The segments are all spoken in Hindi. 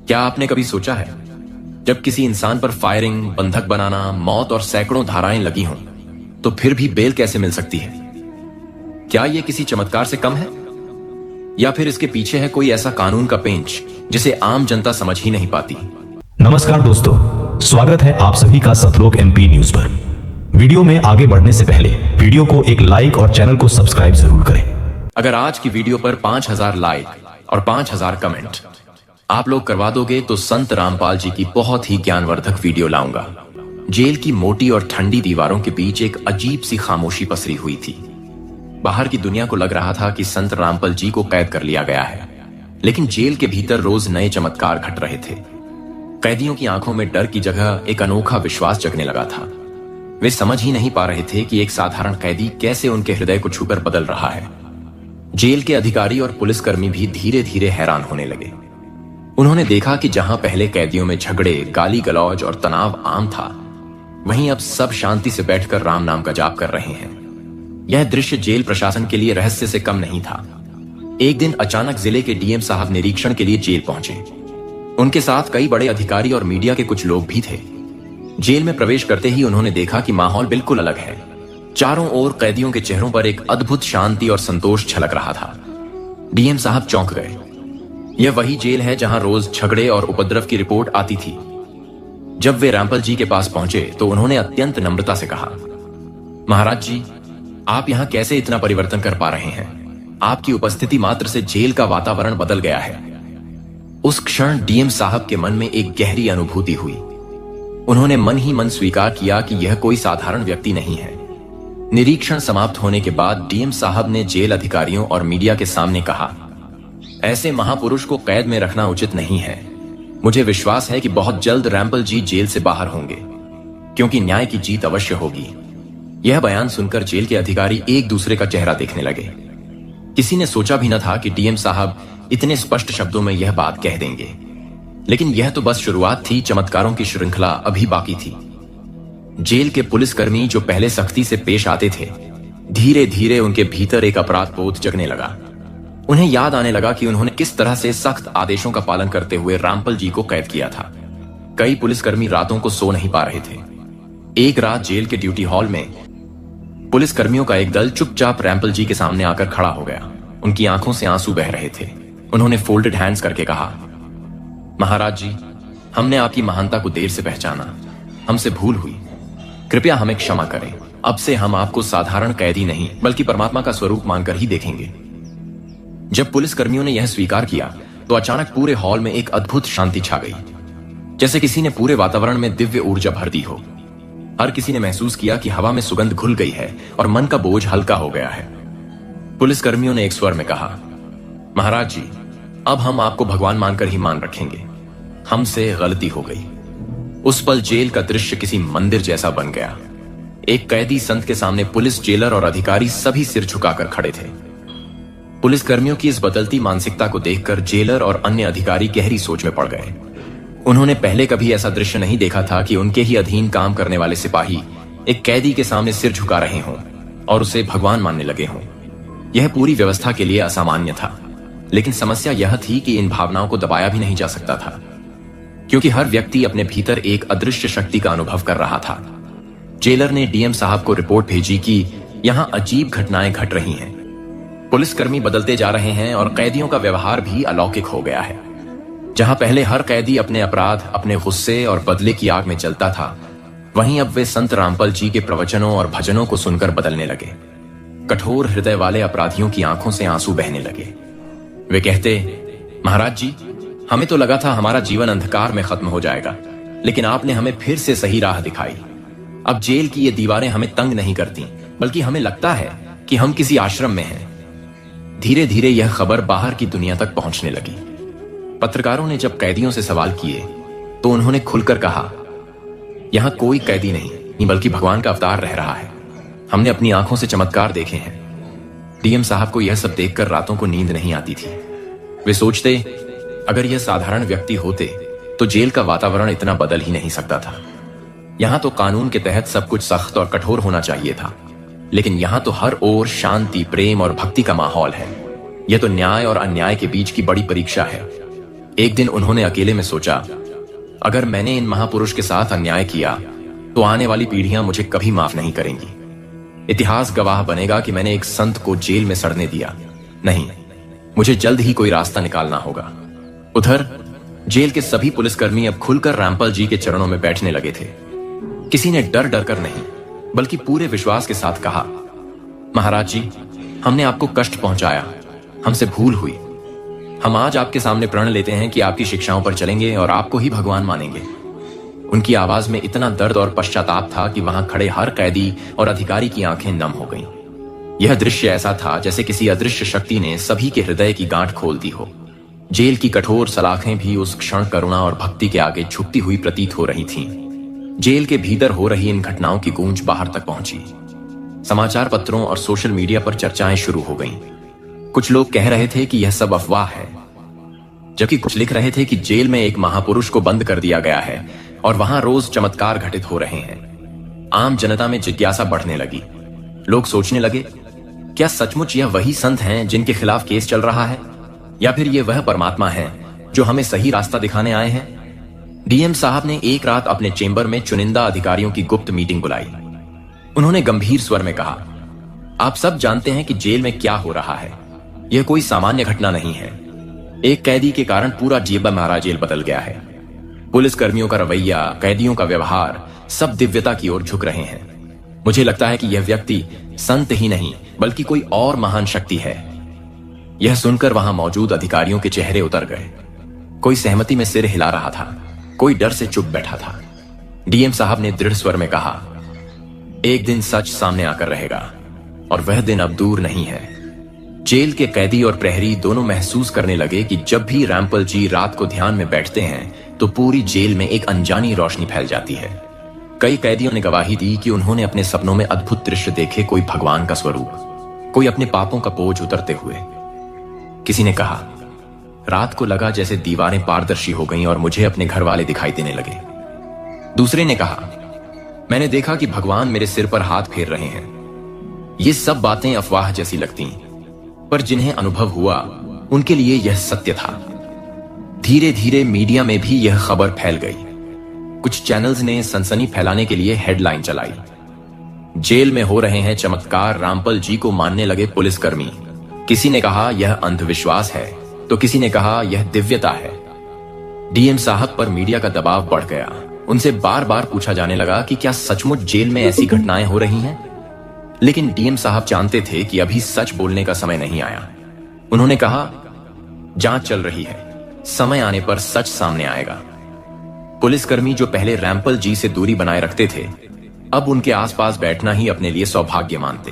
क्या आपने कभी सोचा है, जब किसी इंसान पर फायरिंग, बंधक बनाना, मौत और सैकड़ों धाराएं लगी हों, तो फिर भी बेल कैसे मिल सकती है? क्या यह किसी चमत्कार से कम है, या फिर इसके पीछे है कोई ऐसा कानून का पेंच जिसे आम जनता समझ ही नहीं पाती? नमस्कार दोस्तों, स्वागत है आप सभी का सतलोक एमपी न्यूज पर। वीडियो में आगे बढ़ने से पहले वीडियो को एक लाइक और चैनल को सब्सक्राइब जरूर करें। अगर आज की वीडियो पर 5000 लाइक और 5000 कमेंट आप लोग करवा दोगे तो संत रामपाल जी की बहुत ही ज्ञानवर्धक वीडियो लाऊंगा। जेल की मोटी और ठंडी दीवारों के बीच एक अजीब सी खामोशी पसरी हुई थी। बाहर की दुनिया को लग रहा था कि संत रामपाल जी को कैद कर लिया गया है, लेकिन जेल के भीतर रोज नए चमत्कार घट रहे थे। कैदियों की आंखों में डर की जगह एक अनोखा विश्वास जगने लगा था। वे समझ ही नहीं पा रहे थे कि एक साधारण कैदी कैसे उनके हृदय को छूकर बदल रहा है। जेल के अधिकारी और पुलिसकर्मी भी धीरे धीरे हैरान होने लगे। उन्होंने देखा कि जहां पहले कैदियों में झगड़े, गाली गलौज और तनाव आम था, वहीं अब सब शांति से बैठकर राम नाम का जाप कर रहे हैं। यह दृश्य जेल प्रशासन के लिए रहस्य से कम नहीं था। एक दिन अचानक जिले के डीएम साहब निरीक्षण के लिए जेल पहुंचे। उनके साथ कई बड़े अधिकारी और मीडिया के कुछ लोग भी थे। जेल में प्रवेश करते ही उन्होंने देखा कि माहौल बिल्कुल अलग है। चारों ओर कैदियों के चेहरों पर एक अद्भुत शांति और संतोष छलक रहा था। डीएम साहब चौंक गए। यह वही जेल है जहां रोज झगड़े और उपद्रव की रिपोर्ट आती थी। जब वे रामपाल जी के पास पहुंचे तो उन्होंने अत्यंत नम्रता से कहा, महाराज जी, आप यहां कैसे इतना परिवर्तन कर पा रहे हैं? आपकी उपस्थिति मात्र से जेल का वातावरण बदल गया है। उस क्षण डीएम साहब के मन में एक गहरी अनुभूति हुई। उन्होंने मन ही मन स्वीकार किया कि यह कोई साधारण व्यक्ति नहीं है। निरीक्षण समाप्त होने के बाद डीएम साहब ने जेल अधिकारियों और मीडिया के सामने कहा, ऐसे महापुरुष को कैद में रखना उचित नहीं है। मुझे विश्वास है कि बहुत जल्द रामपाल जी जेल से बाहर होंगे, क्योंकि न्याय की जीत अवश्य होगी। यह बयान सुनकर जेल के अधिकारी एक दूसरे का चेहरा देखने लगे। किसी ने सोचा भी न था कि डीएम साहब इतने स्पष्ट शब्दों में यह बात कह देंगे। लेकिन यह तो बस शुरुआत थी। चमत्कारों की श्रृंखला अभी बाकी थी। जेल के पुलिसकर्मी जो पहले सख्ती से पेश आते थे, धीरे धीरे उनके भीतर एक अपराध बोध जगने लगा। उन्हें याद आने लगा कि उन्होंने किस तरह से सख्त आदेशों का पालन करते हुए रामपाल जी को कैद किया था। कई पुलिसकर्मी रातों को सो नहीं पा रहे थे। एक रात जेल के ड्यूटी हॉल में पुलिसकर्मियों का एक दल चुपचाप रामपाल जी के सामने आकर खड़ा हो गया। उनकी आंखों से आंसू बह रहे थे। उन्होंने फोल्डेड हैंड्स करके कहा, महाराज जी, हमने आपकी महानता को देर से पहचाना। हमसे भूल हुई। कृपया हमें क्षमा करें। अब से हम आपको साधारण कैदी नहीं बल्कि परमात्मा का स्वरूप मानकर ही देखेंगे। जब पुलिसकर्मियों ने यह स्वीकार किया तो अचानक पूरे हॉल में एक अद्भुत शांति छा गई, जैसे किसी ने पूरे वातावरण में दिव्य ऊर्जा भर दी हो। हर किसी ने महसूस किया कि हवा में सुगंध घुल गई है और मन का बोझ हल्का हो गया है। पुलिसकर्मियों ने एक स्वर में कहा, महाराज जी, अब हम आपको भगवान मानकर ही मान रखेंगे। हमसे गलती हो गई। उस पल जेल का दृश्य किसी मंदिर जैसा बन गया। एक कैदी संत के सामने पुलिस, जेलर और अधिकारी सभी सिर झुकाकर खड़े थे। पुलिसकर्मियों की इस बदलती मानसिकता को देखकर जेलर और अन्य अधिकारी गहरी सोच में पड़ गए। उन्होंने पहले कभी ऐसा दृश्य नहीं देखा था कि उनके ही अधीन काम करने वाले सिपाही एक कैदी के सामने सिर झुका रहे हों और उसे भगवान मानने लगे हों। यह पूरी व्यवस्था के लिए असामान्य था, लेकिन समस्या यह थी कि इन भावनाओं को दबाया भी नहीं जा सकता था, क्योंकि हर व्यक्ति अपने भीतर एक अदृश्य शक्ति का अनुभव कर रहा था। जेलर ने डीएम साहब को रिपोर्ट भेजी कि यहां अजीब घटनाएं घट रही हैं। पुलिसकर्मी बदलते जा रहे हैं और कैदियों का व्यवहार भी अलौकिक हो गया है। जहां पहले हर कैदी अपने अपराध, अपने गुस्से और बदले की आग में जलता था, वहीं अब वे संत रामपाल जी के प्रवचनों और भजनों को सुनकर बदलने लगे। कठोर हृदय वाले अपराधियों की आंखों से आंसू बहने लगे। वे कहते, महाराज जी, हमें तो लगा था हमारा जीवन अंधकार में खत्म हो जाएगा, लेकिन आपने हमें फिर से सही राह दिखाई। अब जेल की ये दीवारें हमें तंग नहीं करती, बल्कि हमें लगता है कि हम किसी आश्रम में हैं। धीरे धीरे यह खबर बाहर की दुनिया तक पहुंचने लगी। पत्रकारों ने जब कैदियों से सवाल किए तो उन्होंने खुलकर कहा, यहां कोई कैदी नहीं बल्कि भगवान का अवतार रह रहा है। हमने अपनी आंखों से चमत्कार देखे हैं। डीएम साहब को यह सब देखकर रातों को नींद नहीं आती थी। वे सोचते, अगर यह साधारण व्यक्ति होते तो जेल का वातावरण इतना बदल ही नहीं सकता था। यहां तो कानून के तहत सब कुछ सख्त और कठोर होना चाहिए था, लेकिन यहां तो हर ओर शांति, प्रेम और भक्ति का माहौल है। यह तो न्याय और अन्याय के बीच की बड़ी परीक्षा है। एक दिन उन्होंने अकेले में सोचा, अगर मैंने इन महापुरुष के साथ अन्याय किया तो आने वाली पीढ़ियां मुझे कभी माफ नहीं करेंगी। इतिहास गवाह बनेगा कि मैंने एक संत को जेल में सड़ने दिया। नहीं, मुझे जल्द ही कोई रास्ता निकालना होगा। उधर जेल के सभी पुलिसकर्मी अब खुलकर रामपाल जी के चरणों में बैठने लगे थे। किसी ने डर डर कर नहीं, बल्कि पूरे विश्वास के साथ कहा, महाराज जी, हमने आपको कष्ट पहुंचाया, हमसे भूल हुई। हम आज आपके सामने प्रण लेते हैं कि आपकी शिक्षाओं पर चलेंगे और आपको ही भगवान मानेंगे। उनकी आवाज में इतना दर्द और पश्चाताप था कि वहां खड़े हर कैदी और अधिकारी की आंखें नम हो गईं। यह दृश्य ऐसा था जैसे किसी अदृश्य शक्ति ने सभी के हृदय की गांठ खोल दी हो। जेल की कठोर सलाखें भी उस क्षण करुणा और भक्ति के आगे झुकती हुई प्रतीत हो रही थीं। जेल के भीतर हो रही इन घटनाओं की गूंज बाहर तक पहुंची। समाचार पत्रों और सोशल मीडिया पर चर्चाएं शुरू हो गईं। कुछ लोग कह रहे थे कि यह सब अफवाह है, जबकि कुछ लिख रहे थे कि जेल में एक महापुरुष को बंद कर दिया गया है और वहां रोज चमत्कार घटित हो रहे हैं। आम जनता में जिज्ञासा बढ़ने लगी। लोग सोचने लगे, क्या सचमुच यह वही संत हैं जिनके खिलाफ केस चल रहा है, या फिर ये वह परमात्मा है जो हमें सही रास्ता दिखाने आए हैं? डीएम साहब ने एक रात अपने चेंबर में चुनिंदा अधिकारियों की गुप्त मीटिंग बुलाई। उन्होंने गंभीर स्वर में कहा, आप सब जानते हैं कि जेल में क्या हो रहा है। यह कोई सामान्य घटना नहीं है। एक कैदी के कारण पूरा जीबा महाराज जेल बदल गया है। पुलिस कर्मियों का रवैया, कैदियों का व्यवहार, सब दिव्यता की ओर झुक रहे हैं। मुझे लगता है कि यह व्यक्ति संत ही नहीं बल्कि कोई और महान शक्ति है। यह सुनकर वहां मौजूद अधिकारियों के चेहरे उतर गए। कोई सहमति में सिर हिला रहा था, कोई डर से चुप बैठा था। डीएम साहब ने दृढ़ स्वर में कहा, एक दिन सच सामने आकर रहेगा और वह दिन अब दूर नहीं है। जेल के कैदी और प्रहरी दोनों महसूस करने लगे कि जब भी रामपाल जी रात को ध्यान में बैठते हैं तो पूरी जेल में एक अनजानी रोशनी फैल जाती है। कई कैदियों ने गवाही दी कि उन्होंने अपने सपनों में अद्भुत दृश्य देखे, कोई भगवान का स्वरूप, कोई अपने पापों का बोझ उतरते हुए। किसी ने कहा, रात को लगा जैसे दीवारें पारदर्शी हो गईं और मुझे अपने घर वाले दिखाई देने लगे। दूसरे ने कहा, मैंने देखा कि भगवान मेरे सिर पर हाथ फेर रहे हैं। ये सब बातें अफवाह जैसी लगती, पर जिन्हें अनुभव हुआ उनके लिए यह सत्य था। धीरे धीरे मीडिया में भी यह खबर फैल गई। कुछ चैनल्स ने सनसनी फैलाने के लिए हेडलाइन चलाई, जेल में हो रहे हैं चमत्कार, रामपाल जी को मानने लगे पुलिसकर्मी। किसी ने कहा यह अंधविश्वास है, तो किसी ने कहा यह दिव्यता है। डीएम साहब पर मीडिया का दबाव बढ़ गया। उनसे बार बार पूछा जाने लगा कि क्या सचमुच जेल में ऐसी घटनाएं हो रही हैं? लेकिन डीएम साहब जानते थे कि अभी सच बोलने का समय नहीं आया। उन्होंने कहा, जांच चल रही है, समय आने पर सच सामने आएगा। पुलिसकर्मी जो पहले रामपाल जी से दूरी बनाए रखते थे, अब उनके आसपास बैठना ही अपने लिए सौभाग्य मानते।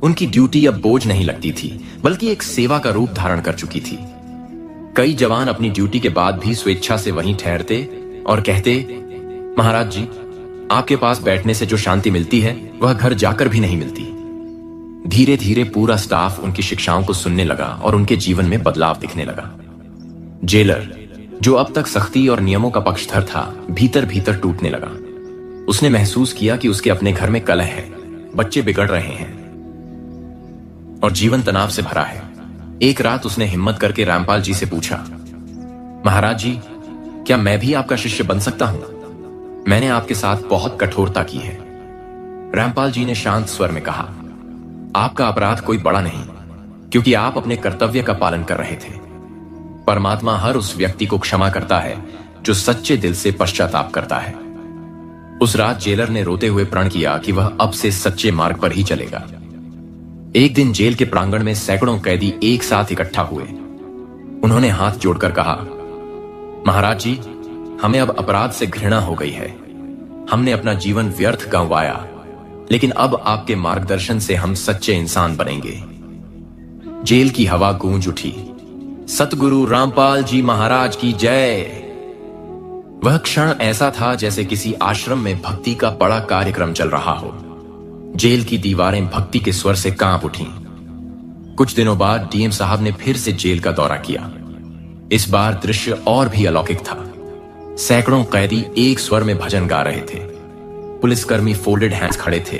उनकी ड्यूटी अब बोझ नहीं लगती थी, बल्कि एक सेवा का रूप धारण कर चुकी थी। कई जवान अपनी ड्यूटी के बाद भी स्वेच्छा से वहीं ठहरते और कहते, महाराज जी, आपके पास बैठने से जो शांति मिलती है वह घर जाकर भी नहीं मिलती। धीरे धीरे पूरा स्टाफ उनकी शिक्षाओं को सुनने लगा और उनके जीवन में बदलाव दिखने लगा। जेलर, जो अब तक सख्ती और नियमों का पक्षधर था, भीतर भीतर टूटने लगा। उसने महसूस किया कि उसके अपने घर में कलह है, बच्चे बिगड़ रहे हैं और जीवन तनाव से भरा है। एक रात उसने हिम्मत करके रामपाल जी से पूछा, महाराज जी, क्या मैं भी आपका शिष्य बन सकता हूं? मैंने आपके साथ बहुत कठोरता की है। रामपाल जी ने शांत स्वर में कहा, आपका अपराध कोई बड़ा नहीं, क्योंकि आप अपने कर्तव्य का पालन कर रहे थे। परमात्मा हर उस व्यक्ति को क्षमा करता है जो सच्चे दिल से पश्चाताप करता है। उस रात जेलर ने रोते हुए प्रण किया कि वह अब से सच्चे मार्ग पर ही चलेगा। एक दिन जेल के प्रांगण में सैकड़ों कैदी एक साथ इकट्ठा हुए। उन्होंने हाथ जोड़कर कहा, महाराज जी, हमें अब अपराध से घृणा हो गई है। हमने अपना जीवन व्यर्थ गंवाया, लेकिन अब आपके मार्गदर्शन से हम सच्चे इंसान बनेंगे। जेल की हवा गूंज उठी, सतगुरु रामपाल जी महाराज की जय। वह क्षण ऐसा था जैसे किसी आश्रम में भक्ति का बड़ा कार्यक्रम चल रहा हो। जेल की दीवारें भक्ति के स्वर से कांप उठीं। कुछ दिनों बाद डीएम साहब ने फिर से जेल का दौरा किया। इस बार दृश्य और भी अलौकिक था। सैकड़ों कैदी एक स्वर में भजन गा रहे थे। पुलिसकर्मी फोल्डेड हैंड्स खड़े थे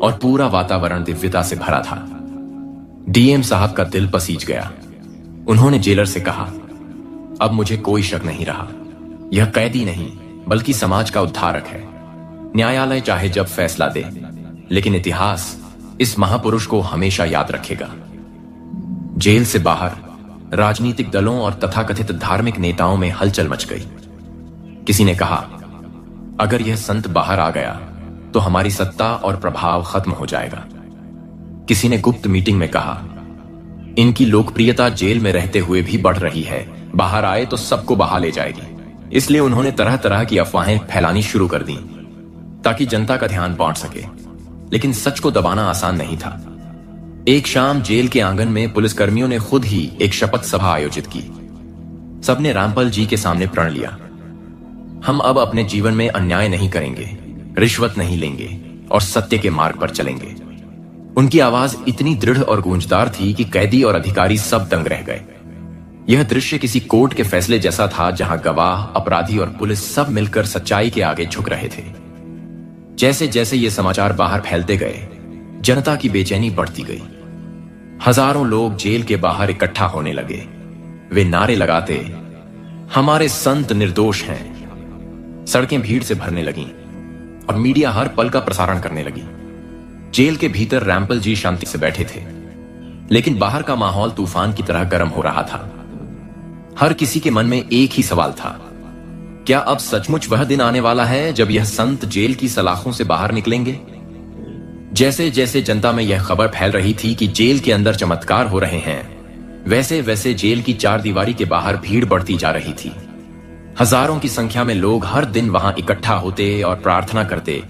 और पूरा वातावरण दिव्यता से भरा था। डीएम साहब का दिल पसीज गया। उन्होंने जेलर से कहा, अब मुझे कोई शक नहीं रहा, यह कैदी नहीं बल्कि समाज का उद्धारक है। न्यायालय चाहे जब फैसला दे, लेकिन इतिहास इस महापुरुष को हमेशा याद रखेगा। जेल से बाहर राजनीतिक दलों और तथाकथित धार्मिक नेताओं में हलचल मच गई। किसी ने कहा, अगर यह संत बाहर आ गया तो हमारी सत्ता और प्रभाव खत्म हो जाएगा। किसी ने गुप्त मीटिंग में कहा, इनकी लोकप्रियता जेल में रहते हुए भी बढ़ रही है, बाहर आए तो सबको बहा ले जाएगी। इसलिए उन्होंने तरह तरह की अफवाहें फैलानी शुरू कर दी ताकि जनता का ध्यान बांट सके। लेकिन सच को दबाना आसान नहीं था। एक शाम जेल के आंगन में पुलिसकर्मियों ने खुद ही एक शपथ सभा आयोजित की। सबने रामपाल जी के सामने प्रण लिया, हम अब अपने जीवन में अन्याय नहीं करेंगे, रिश्वत नहीं लेंगे और सत्य के मार्ग पर चलेंगे। उनकी आवाज इतनी दृढ़ और गूंजदार थी कि कैदी और अधिकारी सब दंग रह गए। यह दृश्य किसी कोर्ट के फैसले जैसा था, जहां गवाह, अपराधी और पुलिस सब मिलकर सच्चाई के आगे झुक रहे थे। जैसे जैसे ये समाचार बाहर फैलते गए, जनता की बेचैनी बढ़ती गई। हजारों लोग जेल के बाहर इकट्ठा होने लगे। वे नारे लगाते, हमारे संत निर्दोष हैं। सड़कें भीड़ से भरने लगीं और मीडिया हर पल का प्रसारण करने लगी। जेल के भीतर रामपाल जी शांति से बैठे थे, लेकिन बाहर का माहौल तूफान की तरह गर्म हो रहा था। हर किसी के मन में एक ही सवाल था, क्या अब सचमुच वह दिन आने वाला है जब यह संत जेल की सलाखों से बाहर निकलेंगे? जैसे जैसे जनता में यह खबर फैल रही थी कि जेल के अंदर चमत्कार हो रहे हैं, वैसे वैसे जेल की चारदीवारी के बाहर भीड़ बढ़ती जा रही थी। हजारों की संख्या में लोग हर दिन वहां इकट्ठा होते और प्रार्थना करते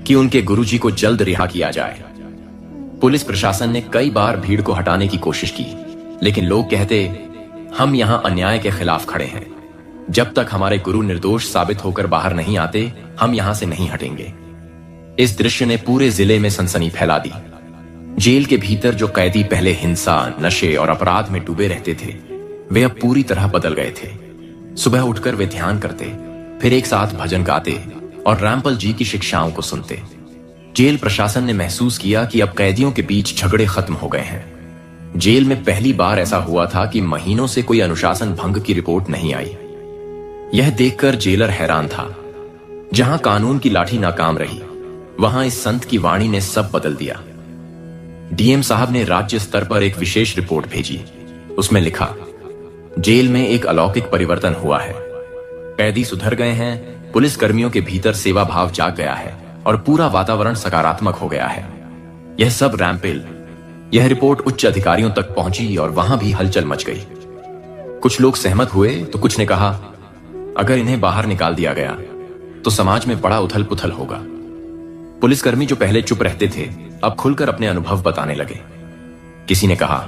कि उनके गुरुजी को जल्द रिहा किया जाए। पुलिस प्रशासन ने कई बार भीड़ को हटाने की कोशिश की, लेकिन लोग कहते, हम यहां अन्याय के खिलाफ खड़े हैं। जब तक हमारे गुरु निर्दोष साबित होकर बाहर नहीं आते, हम यहां से नहीं हटेंगे। इस दृश्य ने पूरे जिले में सनसनी फैला दी। जेल के भीतर जो कैदी पहले हिंसा, नशे और अपराध में डूबे रहते थे, वे अब पूरी तरह बदल गए थे। सुबह उठकर वे ध्यान करते, फिर एक साथ भजन गाते और रामपाल जी की शिक्षाओं को सुनते। जेल प्रशासन ने महसूस किया कि अब कैदियों के बीच झगड़े खत्म हो गए हैं। जेल में पहली बार ऐसा हुआ था कि महीनों से कोई अनुशासन भंग की रिपोर्ट नहीं आई। यह देखकर जेलर हैरान था। जहां कानून की लाठी नाकाम रही, वहां इस संत की वाणी ने सब बदल दिया। डीएम साहब ने राज्य स्तर पर एक विशेष रिपोर्ट भेजी। उसमें लिखा, जेल में एक अलौकिक परिवर्तन हुआ है। कैदी सुधर गए हैं, पुलिस कर्मियों के भीतर सेवा भाव जाग गया है और पूरा वातावरण सकारात्मक हो गया है। यह सब रामपाल। यह रिपोर्ट उच्च अधिकारियों तक पहुंची और वहां भी हलचल मच गई। कुछ लोग सहमत हुए तो कुछ ने कहा, अगर इन्हें बाहर निकाल दिया गया तो समाज में बड़ा उथल पुथल होगा। पुलिसकर्मी जो पहले चुप रहते थे, अब खुलकर अपने अनुभव बताने लगे। किसी ने कहा,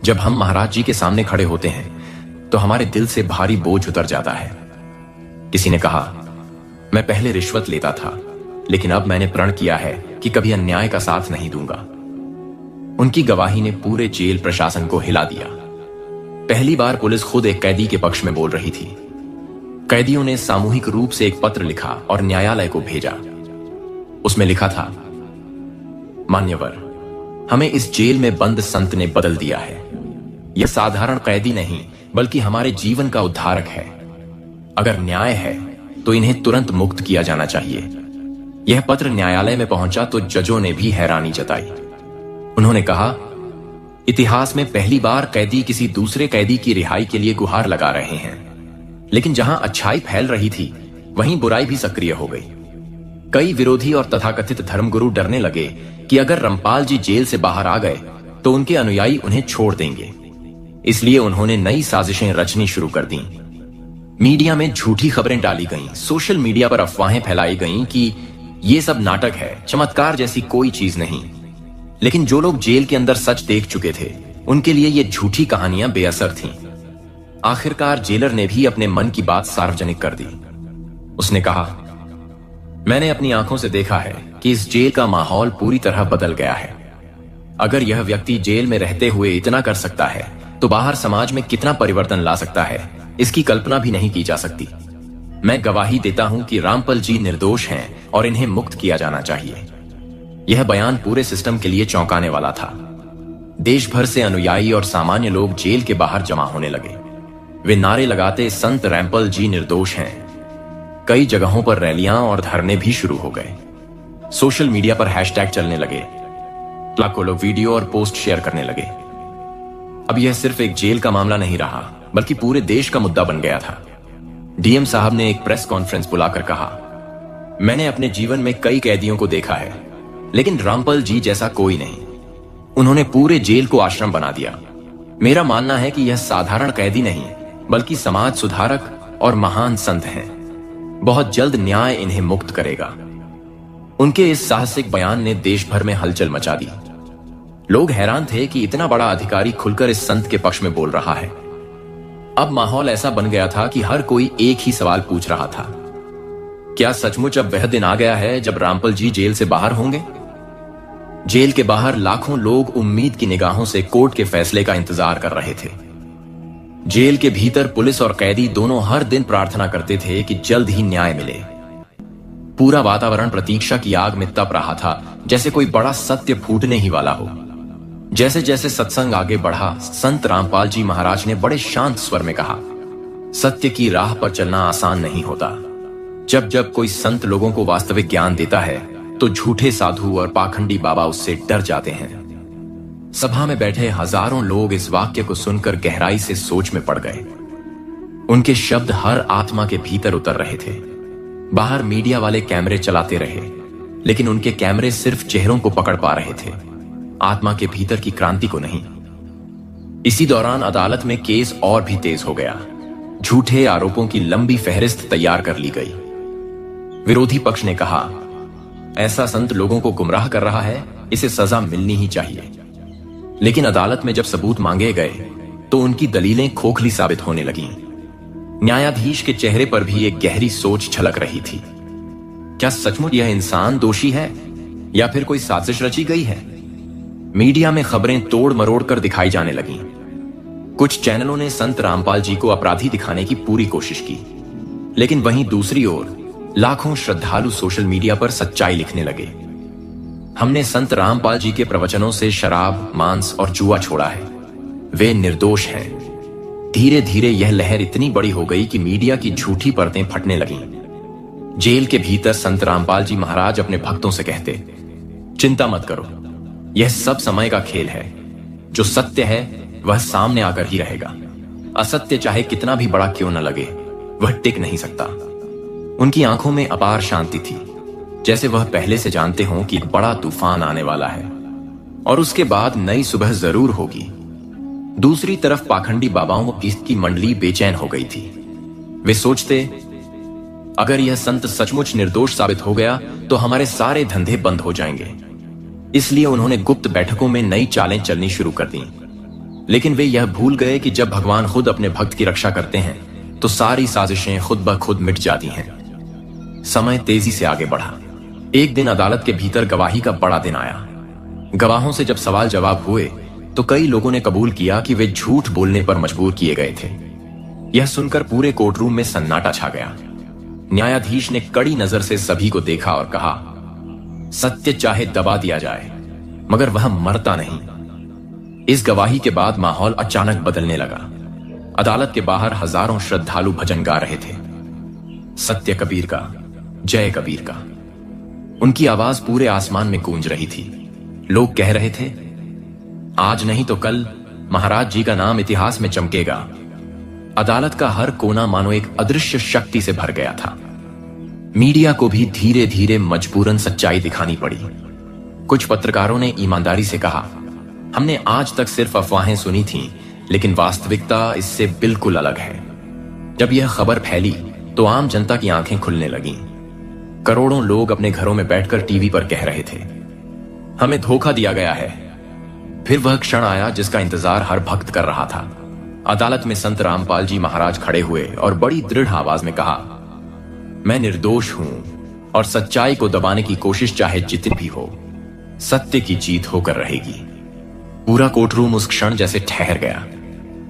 जब हम महाराज जी के सामने खड़े होते हैं तो हमारे दिल से भारी बोझ उतर जाता है। किसी ने कहा, मैं पहले रिश्वत लेता था, लेकिन अब मैंने प्रण किया है कि कभी अन्याय का साथ नहीं दूंगा। उनकी गवाही ने पूरे जेल प्रशासन को हिला दिया। पहली बार पुलिस खुद एक कैदी के पक्ष में बोल रही थी। कैदियों ने सामूहिक रूप से एक पत्र लिखा और न्यायालय को भेजा। उसमें लिखा था, मान्यवर, हमें इस जेल में बंद संत ने बदल दिया है। यह साधारण कैदी नहीं बल्कि हमारे जीवन का उद्धारक है। अगर न्याय है तो इन्हें तुरंत मुक्त किया जाना चाहिए। यह पत्र न्यायालय में पहुंचा तो जजों ने भी हैरानी जताई। उन्होंने कहा, इतिहास में पहली बार कैदी किसी दूसरे कैदी की रिहाई के लिए गुहार लगा रहे हैं। लेकिन जहां अच्छाई फैल रही थी, वहीं बुराई भी सक्रिय हो गई। कई विरोधी और तथाकथित धर्मगुरु डरने लगे कि अगर रामपाल जी जेल से बाहर आ गए तो उनके अनुयायी उन्हें छोड़ देंगे। इसलिए उन्होंने नई साजिशें रचनी शुरू कर दी। मीडिया में झूठी खबरें डाली गईं, सोशल मीडिया पर अफवाहें फैलाई गईं कि ये सब नाटक है, चमत्कार जैसी कोई चीज नहीं। लेकिन जो लोग जेल के अंदर सच देख चुके थे, उनके लिए ये झूठी कहानियां बेअसर थीं। आखिरकार जेलर ने भी अपने मन की बात सार्वजनिक कर दी। उसने कहा, मैंने अपनी आंखों से देखा है कि इस जेल का माहौल पूरी तरह बदल गया है। अगर यह व्यक्ति जेल में रहते हुए इतना कर सकता है तो बाहर समाज में कितना परिवर्तन ला सकता है, इसकी कल्पना भी नहीं की जा सकती। मैं गवाही देता हूं कि रामपाल जी निर्दोष हैं और इन्हें मुक्त किया जाना चाहिए। यह बयान पूरे सिस्टम के लिए चौंकाने वाला था। देश भर से अनुयायी और सामान्य लोग जेल के बाहर जमा होने लगे। वे नारे लगाते, संत रामपाल जी निर्दोष हैं। कई जगहों पर रैलियां और धरने भी शुरू हो गए। सोशल मीडिया पर हैशटैग चलने लगे। लाखों लोग वीडियो और पोस्ट शेयर करने लगे। अब यह सिर्फ एक जेल का मामला नहीं रहा, बल्कि पूरे देश का मुद्दा बन गया था। डीएम साहब ने एक प्रेस कॉन्फ्रेंस बुलाकर कहा, मैंने अपने जीवन में कई कैदियों को देखा है, लेकिन रामपाल जी जैसा कोई नहीं। उन्होंने पूरे जेल को आश्रम बना दिया। मेरा मानना है कि यह साधारण कैदी नहीं, बल्कि समाज सुधारक और महान संत हैं। बहुत जल्द न्याय इन्हें मुक्त करेगा। उनके इस साहसिक बयान ने देश भर में हलचल मचा दी। लोग हैरान थे कि इतना बड़ा अधिकारी खुलकर इस संत के पक्ष में बोल रहा है। अब माहौल ऐसा बन गया था कि हर कोई एक ही सवाल पूछ रहा था, क्या सचमुच अब वह दिन आ गया है जब रामपाल जी जेल से बाहर होंगे? जेल के बाहर लाखों लोग उम्मीद की निगाहों से कोर्ट के फैसले का इंतजार कर रहे थे। जेल के भीतर पुलिस और कैदी दोनों हर दिन प्रार्थना करते थे कि जल्द ही न्याय मिले। पूरा वातावरण प्रतीक्षा की आग में तप रहा था, जैसे कोई बड़ा सत्य फूटने ही वाला हो। जैसे जैसे सत्संग आगे बढ़ा, संत रामपाल जी महाराज ने बड़े शांत स्वर में कहा, सत्य की राह पर चलना आसान नहीं होता। जब जब कोई संत लोगों को वास्तविक ज्ञान देता है, तो झूठे साधु और पाखंडी बाबा उससे डर जाते हैं। सभा में बैठे हजारों लोग इस वाक्य को सुनकर गहराई से सोच में पड़ गए। उनके शब्द हर आत्मा के भीतर उतर रहे थे। बाहर मीडिया वाले कैमरे चलाते रहे, लेकिन उनके कैमरे सिर्फ चेहरों को पकड़ पा रहे थे, आत्मा के भीतर की क्रांति को नहीं। इसी दौरान अदालत में केस और भी तेज हो गया। झूठे आरोपों की लंबी फहरिस्त तैयार कर ली गई। विरोधी पक्ष ने कहा, ऐसा संत लोगों को गुमराह कर रहा है, इसे सजा मिलनी ही चाहिए। लेकिन अदालत में जब सबूत मांगे गए, तो उनकी दलीलें खोखली साबित होने लगीं। न्यायाधीश के चेहरे पर भी एक गहरी सोच झलक रही थी। क्या सचमुच यह इंसान दोषी है, या फिर कोई साजिश रची गई है? मीडिया में खबरें तोड़ मरोड़ कर दिखाई जाने लगीं। कुछ चैनलों ने संत रामपाल जी को अपराधी दिखाने की पूरी कोशिश की, लेकिन वहीं दूसरी ओर लाखों श्रद्धालु सोशल मीडिया पर सच्चाई लिखने लगे। हमने संत रामपाल जी के प्रवचनों से शराब, मांस और जुआ छोड़ा है। वे निर्दोष हैं। धीरे धीरे यह लहर इतनी बड़ी हो गई कि मीडिया की झूठी परतें फटने लगीं। जेल के भीतर संत रामपाल जी महाराज अपने भक्तों से कहते, चिंता मत करो, यह सब समय का खेल है। जो सत्य है वह सामने आकर ही रहेगा। असत्य चाहे कितना भी बड़ा क्यों न लगे, वह टिक नहीं सकता। उनकी आंखों में अपार शांति थी, जैसे वह पहले से जानते हों कि एक बड़ा तूफान आने वाला है और उसके बाद नई सुबह जरूर होगी। दूसरी तरफ पाखंडी बाबाओं की मंडली बेचैन हो गई थी। वे सोचते, अगर यह संत सचमुच निर्दोष साबित हो गया तो हमारे सारे धंधे बंद हो जाएंगे। इसलिए उन्होंने गुप्त बैठकों में नई चालें चलनी शुरू कर दी। लेकिन वे यह भूल गए कि जब भगवान खुद अपने भक्त की रक्षा करते हैं, तो सारी साजिशें खुद ब खुद मिट जाती हैं। समय तेजी से आगे बढ़ा। एक दिन अदालत के भीतर गवाही का बड़ा दिन आया। गवाहों से जब सवाल जवाब हुए, तो कई लोगों ने कबूल किया कि वे झूठ बोलने पर मजबूर किए गए थे। यह सुनकर पूरे कोर्टरूम में सन्नाटा छा गया। न्यायाधीश ने कड़ी नजर से सभी को देखा और कहा, सत्य चाहे दबा दिया जाए, मगर वह मरता नहीं। इस गवाही के बाद माहौल अचानक बदलने लगा। अदालत के बाहर हजारों श्रद्धालु भजन गा रहे थे, सत्य कबीर का, जय कबीर का। उनकी आवाज पूरे आसमान में गूंज रही थी। लोग कह रहे थे, आज नहीं तो कल महाराज जी का नाम इतिहास में चमकेगा। अदालत का हर कोना मानो एक अदृश्य शक्ति से भर गया था। मीडिया को भी धीरे धीरे मजबूरन सच्चाई दिखानी पड़ी। कुछ पत्रकारों ने ईमानदारी से कहा, हमने आज तक सिर्फ अफवाहें सुनी थीं, लेकिन वास्तविकता इससे बिल्कुल अलग है। जब यह खबर फैली तो आम जनता की आंखें खुलने लगीं। करोड़ों लोग अपने घरों में बैठकर टीवी पर कह रहे थे, हमें धोखा दिया गया है। फिर वह क्षण आया जिसका इंतजार हर भक्त कर रहा था। अदालत में संत रामपाल जी महाराज खड़े हुए और बड़ी दृढ़ आवाज में कहा, मैं निर्दोष हूं और सच्चाई को दबाने की कोशिश चाहे जितनी भी हो, सत्य की जीत होकर रहेगी। पूरा कोर्टरूम उस क्षण जैसे ठहर गया।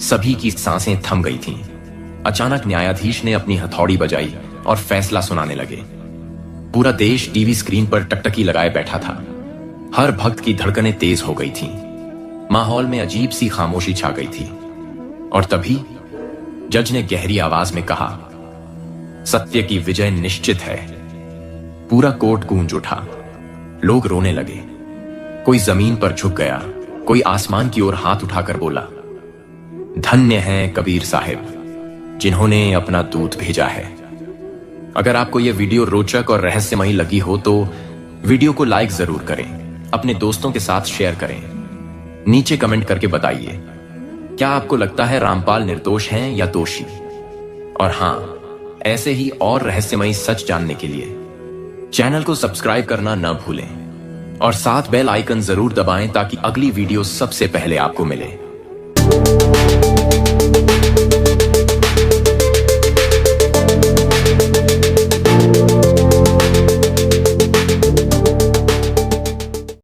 सभी की सांसें थम गई थीं। अचानक न्यायाधीश ने अपनी हथौड़ी बजाई और फैसला सुनाने लगे। पूरा देश टीवी स्क्रीन पर टकटकी लगाए बैठा था। हर भक्त की धड़कनें तेज हो गई थीं। माहौल में अजीब सी खामोशी छा गई थी। और तभी जज ने गहरी आवाज में कहा, सत्य की विजय निश्चित है। पूरा कोर्ट गूंज उठा। लोग रोने लगे। कोई जमीन पर झुक गया, कोई आसमान की ओर हाथ उठाकर बोला, धन्य हैं कबीर साहिब जिन्होंने अपना दूत भेजा है। अगर आपको यह वीडियो रोचक और रहस्यमयी लगी हो तो वीडियो को लाइक जरूर करें, अपने दोस्तों के साथ शेयर करें। नीचे कमेंट करके बताइए, क्या आपको लगता है रामपाल निर्दोष हैं या दोषी? और हां, ऐसे ही और रहस्यमयी सच जानने के लिए चैनल को सब्सक्राइब करना न भूलें और साथ बेल आइकन जरूर दबाएं ताकि अगली वीडियो सबसे पहले आपको मिले।